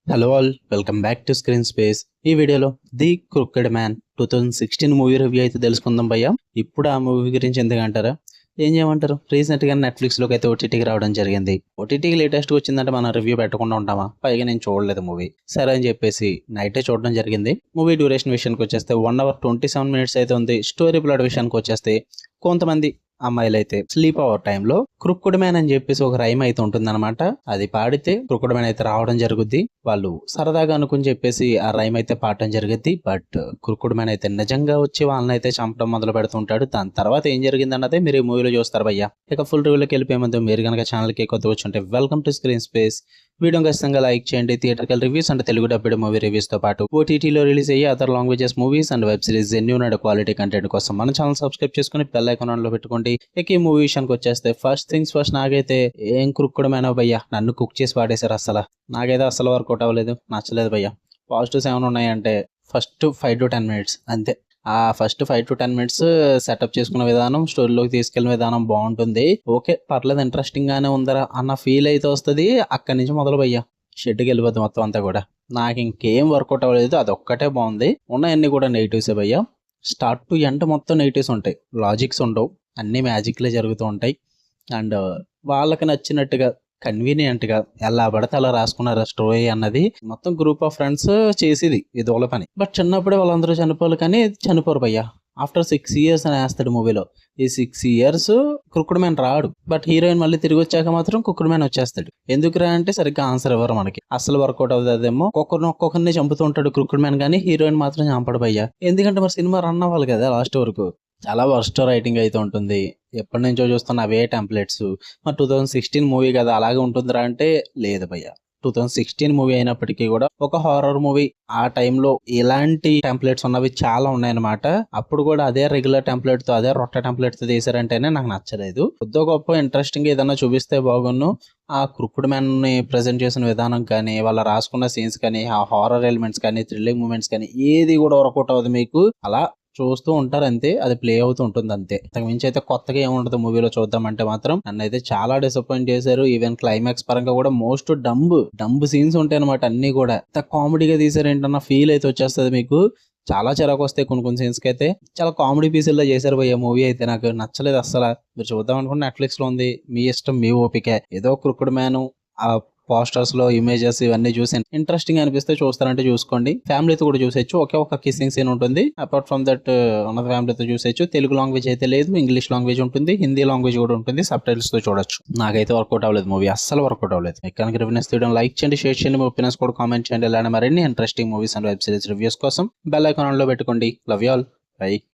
Hello all, welcome back to screen space. ఈ వీడియోలో the crooked man 2016 movie review అయితే తెలుసుకుందాం భయ్యా. ఇప్పుడు ఆ మూవీ గురించి ఎందుకంటారా, ఏం చేయమంటారు, రీసెంట్ గా నెట్ఫ్లిక్స్ లోకి అయితే ఓటీటీకి రావడం జరిగింది. ఓటీటీకి లేటెస్ట్ వచ్చిందంటే మనం రివ్యూ పెట్టకుండా ఉంటామా? పైగా నేను చూడలేదు మూవీ, సరే అని చెప్పేసి నైటే చూడడం జరిగింది. మూవీ డ్యూరేషన్ విషయానికి వచ్చేస్తే 1 hour 27 minutes అయితే ఉంది. స్టోరీ ప్లాట్ విషయానికి వచ్చేస్తే కొంతమంది అమ్మాయిలు అయితే స్లీప్ అవర్ టైంలో క్రుక్కుడ్ మ్యాన్ అని చెప్పేసి ఒక రైమ్ అయితే ఉంటుందన్నమాట. అది పాడితే క్రుక్కుడ్ మ్యాన్ అయితే రావడం జరుగుద్ది. వాళ్ళు సరదాగా అనుకుని చెప్పేసి ఆ రైమ్ అయితే పాడటం జరుగుద్ది. బట్ క్రుక్కుడ్ మ్యాన్ అయితే నిజంగా వచ్చి వాళ్ళని అయితే చంపడం మొదలు పెడుతుంటాడు. దాని తర్వాత ఏం జరిగింది అన్నదే మీరు ఈ మూవీలో చూస్తారు భయ్యా. ఇక ఫుల్ రివ్యూలోకి వెళ్ళిపోయే ముందు మీరు కనుక ఛానల్కి కొత్త వచ్చి ఉంటే welcome to screen space. Video ఖచ్చితంగా లైక్ చేయండి. థియేటర్కల్ రివ్యూస్ అంటే తెలుగు డబ్బిడ్ మూవీ రివ్యూస్ తో పాటు ఓటీటీలో రిలీజ్ అయ్యే other languages movies and web series genuine and quality content కోసం మన ఛానల్ సబ్స్క్రైబ్ చేసుకుని బెల్ ఐకాన్ ఆన్ లో పెట్టుకోండి. ఇక ఈ మూవీ విషయానికి వచ్చేస్తే ఫస్ట్ థింగ్స్ ఫస్ట్, నాకైతే ఏం క్రుక్కుడు మేనో భయ్యా, నన్ను కుక్ చేసి పాడేశారు. నాకైతే అసలు వర్కౌట్ అవ్వలేదు, నచ్చలేదు భయ్యా. పాజిటివ్స్ ఏమైనా ఉన్నాయంటే ఫస్ట్ 5 to 10 minutes అంతే. ఆ ఫస్ట్ 5 to 10 minutes సెటప్ చేసుకున్న విధానం, స్టోరీలోకి తీసుకెళ్లిన విధానం బాగుంటుంది. ఓకే పర్లేదు, ఇంట్రెస్టింగ్ గానే ఉందరా అన్న ఫీల్ అయితే వస్తుంది. అక్కడి నుంచి మొదలు భయ్యా షెడ్కి వెళ్ళిపోద్ది మొత్తం అంతా కూడా. నాకు ఇంకేం వర్కౌట్ అవ్వలేదు, అది ఒక్కటే బాగుంది. ఉన్నాయన్నీ కూడా నెగిటివ్సే భయ్యా. స్టార్ట్ టు ఎండ్ మొత్తం నెగిటివ్స్ ఉంటాయి, లాజిక్స్ ఉండవు, అన్ని మ్యాజిక్లే జరుగుతూ ఉంటాయి. అండ్ వాళ్ళకి నచ్చినట్టుగా కన్వీనియంట్ గా ఎలా పడితే అలా రాసుకున్నారు స్టోరీ అన్నది. మొత్తం గ్రూప్ ఆఫ్ ఫ్రెండ్స్ చేసేది ఇది వాళ్ళ పని. బట్ చిన్నప్పుడే వాళ్ళందరూ చనిపోవాలి, కానీ చనిపోరు భయ్యా. ఆఫ్టర్ 6 years అని వేస్తాడు మూవీలో. ఈ 6 years క్రుక్కుడ్ మ్యాన్ రాడు, బట్ హీరోయిన్ మళ్ళీ తిరిగి వచ్చాక మాత్రం క్రుక్కుడ్ మ్యాన్ వచ్చేస్తాడు. ఎందుకురా అంటే సరిగ్గా ఆన్సర్ ఇవ్వరు మనకి. అసలు వర్కౌట్ అవుతుందేమో. ఒక్కొక్కరిని చంపుతూ ఉంటాడు క్రుక్కుడ్ మ్యాన్, కానీ హీరోయిన్ మాత్రం చంపడు భయ్యా. ఎందుకంటే మరి సినిమా రన్ అవ్వాలి కదా లాస్ట్ వరకు. చాలా వర్స్ట్ రైటింగ్ అయితే ఉంటుంది. ఎప్పటి నుంచో చూస్తున్న అవే టెంప్లెట్స్. మరి 2016 మూవీ కదా అలాగే ఉంటుందిరా అంటే లేదు భయ్య. 2016 మూవీ అయినప్పటికీ కూడా ఒక హారర్ మూవీ. ఆ టైంలో ఇలాంటి టెంప్లెట్స్ ఉన్నవి చాలా ఉన్నాయన్నమాట. అప్పుడు కూడా అదే రెగ్యులర్ టెంప్లెట్ తో, అదే రొట్టె టెంప్లెట్ తో తీసారంటేనే నాకు నచ్చలేదు. కొద్దిగా గొప్ప ఇంట్రెస్టింగ్ ఏదైనా చూపిస్తే బాగున్ను. ఆ క్రుక్కుడ్ మ్యాన్ ని ప్రెజెంట్ చేసిన విధానం కానీ, వాళ్ళ రాసుకున్న సీన్స్ కానీ, ఆ హారర్ ఎలిమెంట్స్ కానీ, థ్రిల్లింగ్ మూమెంట్స్ కానీ ఏది కూడా వర్కౌట్ అవ్వదు మీకు. అలా చూస్తూ ఉంటారు అంతే, అది ప్లే అవుతూ ఉంటుంది అంతే. మించి అయితే కొత్తగా ఏముండదు మూవీలో. చూద్దామంటే మాత్రం నన్ను అయితే చాలా డిసప్పాయింట్ చేశారు. ఈవెన్ క్లైమాక్స్ పరంగా కూడా మోస్ట్ డంబ్ సీన్స్ ఉంటాయి అనమాట. అన్ని కూడా ఎంత కామెడీగా తీసారు ఏంటన్న ఫీల్ అయితే వచ్చేస్తుంది మీకు. చాలా చిరాకు వస్తాయి కొన్ని సీన్స్ కి అయితే. చాలా కామెడీ పీసుల్లో చేశారు పోయే మూవీ అయితే నాకు నచ్చలేదు అస్సలు. మీరు చూద్దాం అనుకుంటే నెట్ఫ్లిక్స్ లో ఉంది, మీ ఇష్టం, మీ ఓపిక. ఏదో క్రుక్కుడ్ మ్యాన్ ఆ పోస్టర్స్ లో ఇమేజెస్ ఇవన్నీ చూసి ఇంట్రెస్టింగ్ అనిపిస్తే చూస్తారంటే చూసుకోండి. ఫ్యామిలీతో కూడా చూసేయచ్చు. ఒకే ఒక కిస్సింగ్ సీన్ ఉంటుంది. అపార్ట్ ఫ్రమ్ దట్ ఉన్న ఫ్యామిలీతో చూసేయచ్చు. తెలుగు లాంగ్వేజ్ అయితే లేదు, ఇంగ్లీష్ లాంగ్వేజ్ ఉంటుంది, హిందీ లాంగ్వేజ్ కూడా ఉంటుంది. సబ్ టైటిల్స్ తో చూడొచ్చు. నాకైతే వర్కౌట్ అవ్వలేదు మూవీ, అస్సలు వర్కౌట్ అవ్వలేదు. కనుక రివ్యూస్ తీయడం లైక్ చేయండి, షేర్ చేయండి, మీ ఒపీనియన్స్ కూడా కామెంట్ చేయండి. ఇలాంటి మరిన్ని interesting movies and web series reviews కోసం బెల్ ఐకాన్ ఆన్ లో పెట్టుకోండి. Love you all, by.